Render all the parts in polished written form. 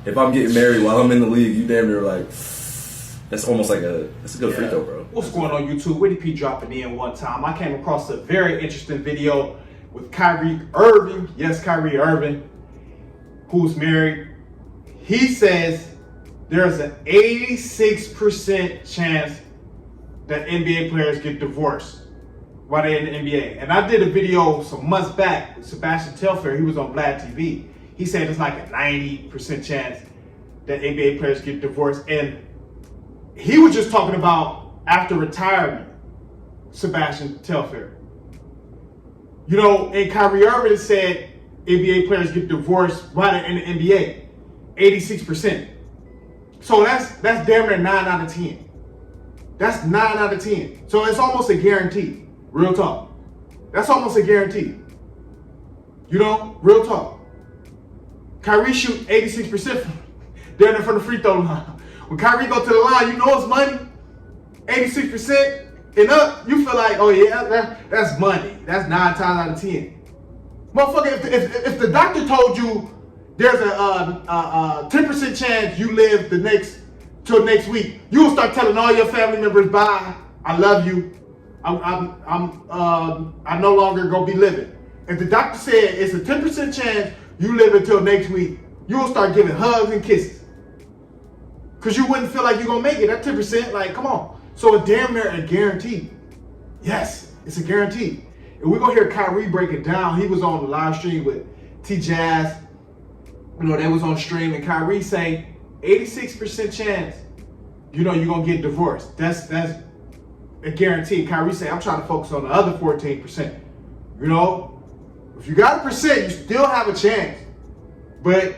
if I'm getting married while I'm in the league, you damn near like, that's almost like that's a good free throw, bro. What's going on YouTube? Witty P dropping in one time. I came across a very interesting video with Kyrie Irving. Yes, Kyrie Irving, who's married. He says there's an 86% chance that NBA players get divorced while they're in the NBA. And I did a video some months back with Sebastian Telfair. He was on Vlad TV. He said it's like a 90% chance that NBA players get divorced. And he was just talking about after retirement, Sebastian Telfair. You know, and Kyrie Irving said NBA players get divorced while they're in the NBA. 86%. So that's damn near 9 out of 10. That's 9 out of 10. So it's almost a guarantee. Real talk. That's almost a guarantee. You know, real talk. Kyrie shoot 86% down there from the free throw line. When Kyrie go to the line, you know it's money. 86% and up, you feel like, oh yeah, that's money. That's 9 times out of 10. Motherfucker, if the doctor told you there's a 10% chance you live till next week, you will start telling all your family members, bye, I love you. I'm no longer gonna be living. If the doctor said it's a 10% chance you live until next week, you will start giving hugs and kisses. Cause you wouldn't feel like you're gonna make it. That 10%, like, come on. So it's damn near a guarantee. Yes, it's a guarantee. And we're gonna hear Kyrie break it down. He was on the live stream with T-Jazz. You know, they was on stream, and Kyrie say 86% chance, you know, you're gonna get divorced. That's a guarantee. Kyrie say, I'm trying to focus on the other 14%. You know, if you got a percent, you still have a chance. But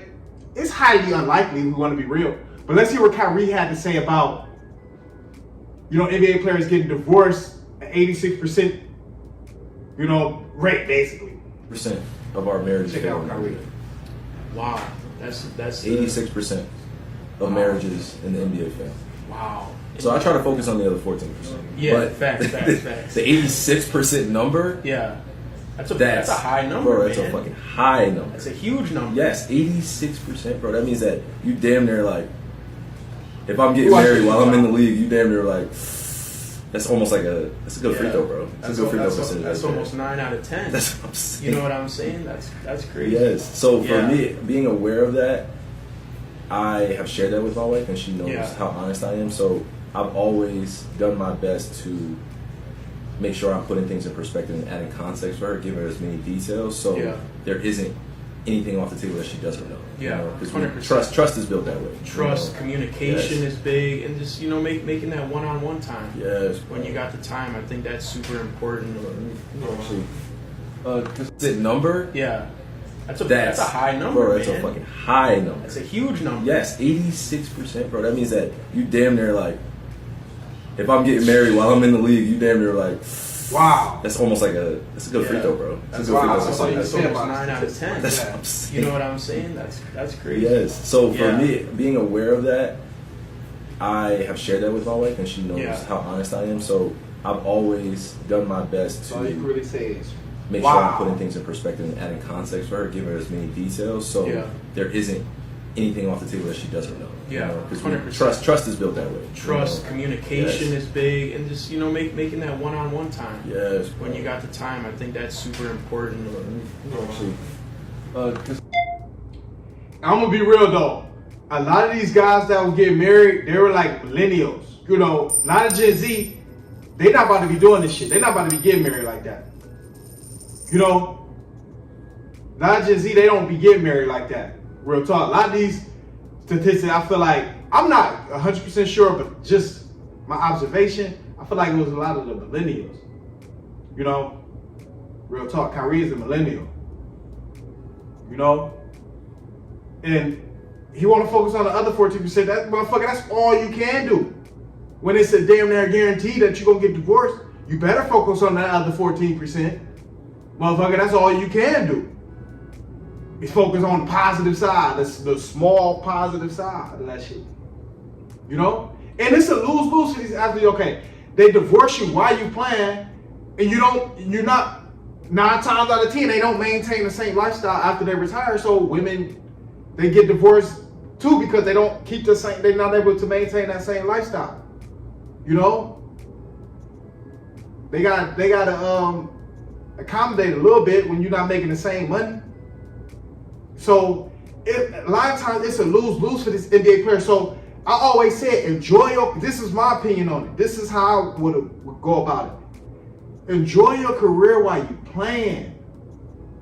it's highly unlikely, we want to be real. But let's hear what Kyrie had to say about, you know, NBA players getting divorced at 86%, you know, rate, basically. Percent of our marriages. Check out Kyrie. Wow, that's 86% of marriages in the NBA fail. Wow. So I try to focus on the other 14%. Yeah, but facts. The 86% number. Yeah, that's a high number, bro. That's a fucking high number. That's a huge number. Yes, 86%, bro. That means that you damn near like, if I'm getting married while I'm in the league, you damn near like, that's almost like that's a good free throw, bro. That's a good free throw percentage. That's almost 9 out of 10. That's what I'm saying. You know what I'm saying? That's crazy. Yes. So for me, being aware of that, I have shared that with my wife, and she knows how honest I am. So I've always done my best to make sure I'm putting things in perspective and adding context for her, giving her as many details, so there isn't anything off the table that she doesn't know. Yeah, because 100%. Trust is built that way. Trust, communication is big, and just making that one-on-one time. Yes. When you got the time, I think that's super important. Is it number? Yeah. That's a high number, bro. That's a fucking high number. That's a huge number. Yes, 86%, bro. That means that you damn near like, if I'm getting married while I'm in the league, you damn near like, wow. That's almost like that's a good free throw, bro. That's almost 9 out of 10. That's what I'm saying. You know what I'm saying? That's crazy. Yes. So for me, being aware of that, I have shared that with my wife, and she knows how honest I am. So I've always done my best to make sure I'm putting things in perspective and adding context for her, giving her as many details, so there isn't anything off the table that she doesn't know. Yeah, because 100%. Trust is built that way. Trust, communication is big, and just making that one-on-one time. Yes. When you got the time, I think that's super important. I'm gonna be real though. A lot of these guys that was getting married, they were like millennials. You know, a lot of Gen Z, they not about to be doing this shit. They're not about to be getting married like that. You know, a lot of Gen Z, they don't be getting married like that. Real talk. A lot of these statistics, I feel like, I'm not 100% sure, but just my observation, I feel like it was a lot of the millennials. You know, real talk. Kyrie is a millennial. You know, and he want to focus on the other 14%. That motherfucker, that's all you can do. When it's a damn near guarantee that you're gonna get divorced, you better focus on that other 14%. Motherfucker, that's all you can do. Is focus on the positive side, the small positive side of that shit. You know? And it's a lose-lose for these athletes. Okay, they divorce you while you playing, and you're not 9 times out of 10, they don't maintain the same lifestyle after they retire. So women, they get divorced Two, because they don't keep the same, they're not able to maintain that same lifestyle. You know? They gotta accommodate a little bit when you're not making the same money. So a lot of times it's a lose-lose for this NBA player. So I always say, this is my opinion on it. This is how I would go about it. Enjoy your career while you playing.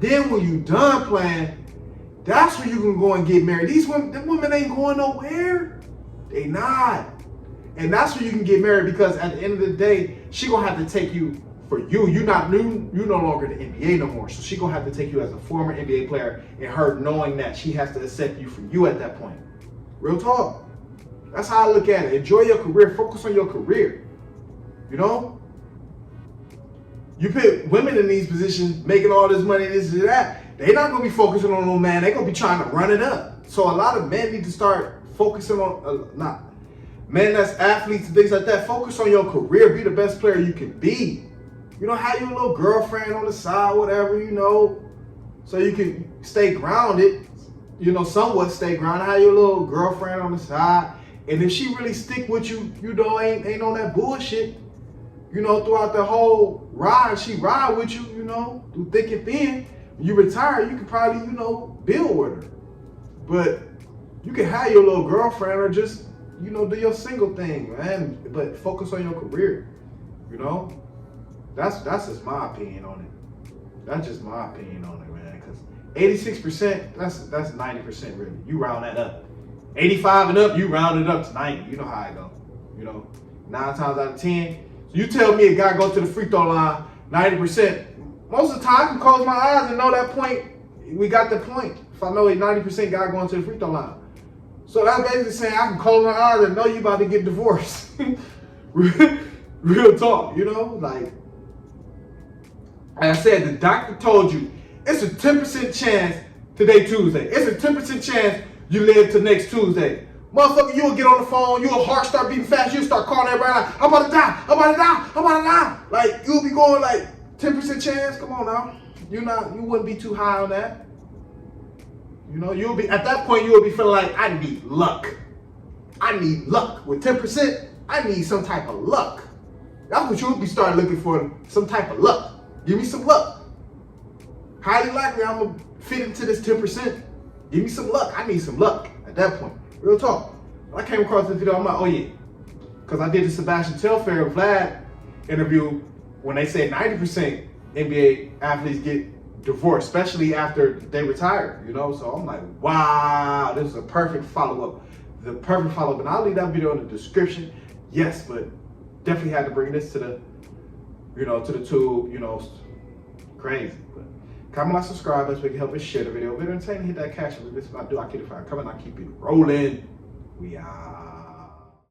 Then when you done playing, that's when you can go and get married. Them women ain't going nowhere. They not. And that's when you can get married, because at the end of the day, she gonna have to take you for you. You no longer the NBA no more. So she gonna have to take you as a former NBA player, and her knowing that she has to accept you for you at that point. Real talk. That's how I look at it. Enjoy your career. Focus on your career. You know? You put women in these positions, making all this money, this and that. They're not gonna be focusing on no man. They're gonna be trying to run it up. So a lot of men need to start focusing on, men that's athletes and things like that. Focus on your career. Be the best player you can be. You know, have your little girlfriend on the side, whatever, you know, so you can stay grounded, you know, somewhat stay grounded. Have your little girlfriend on the side. And if she really stick with you, you know, ain't on that bullshit, you know, throughout the whole ride, she ride with you, you know, through thick and thin. When you retire, you can probably, you know, build with her. But you can have your little girlfriend or just, you know, do your single thing, man. But focus on your career, you know. That's just my opinion on it. That's just my opinion on it, man. Because 86%, that's 90% really. You round that up. 85 and up, you round it up to 90. You know how I go. You know, 9 times out of 10. So you tell me a guy go to the free throw line 90%. Most of the time, I can close my eyes and know that point. We got the point. If I know a 90% guy going to the free throw line. So that's basically saying I can close my eyes and know you about to get divorced. Real talk, you know? Like I said, the doctor told you it's a 10% chance today Tuesday. It's a 10% chance you live to next Tuesday. Motherfucker, you'll get on the phone, your heart start beating fast, you'll start calling everybody like, I'm about to die, I'm about to die, I'm about to die. Like, you'll be going like 10% chance, come on now. You wouldn't be too high on that. You know, you'll be, at that point, you'll be feeling like, I need luck. I need luck. With 10%, I need some type of luck. That's what you'll be starting looking for, some type of luck. Give me some luck. Highly likely I'm going to fit into this 10%. Give me some luck. I need some luck at that point. Real talk. When I came across this video, I'm like, oh yeah. Because I did the Sebastian Telfair Vlad interview when they said 90% NBA athletes get divorced, especially after they retire, you know? So I'm like, wow, this is a perfect follow-up. The perfect follow-up. And I'll leave that video in the description. Yes, but definitely had to bring this to the, you know, to the tube, you know, crazy. But comment, like, subscribe, as we can help us share the video. If it's entertaining, hit that cash. If I do, I keep it fire coming. I keep it rolling. We are.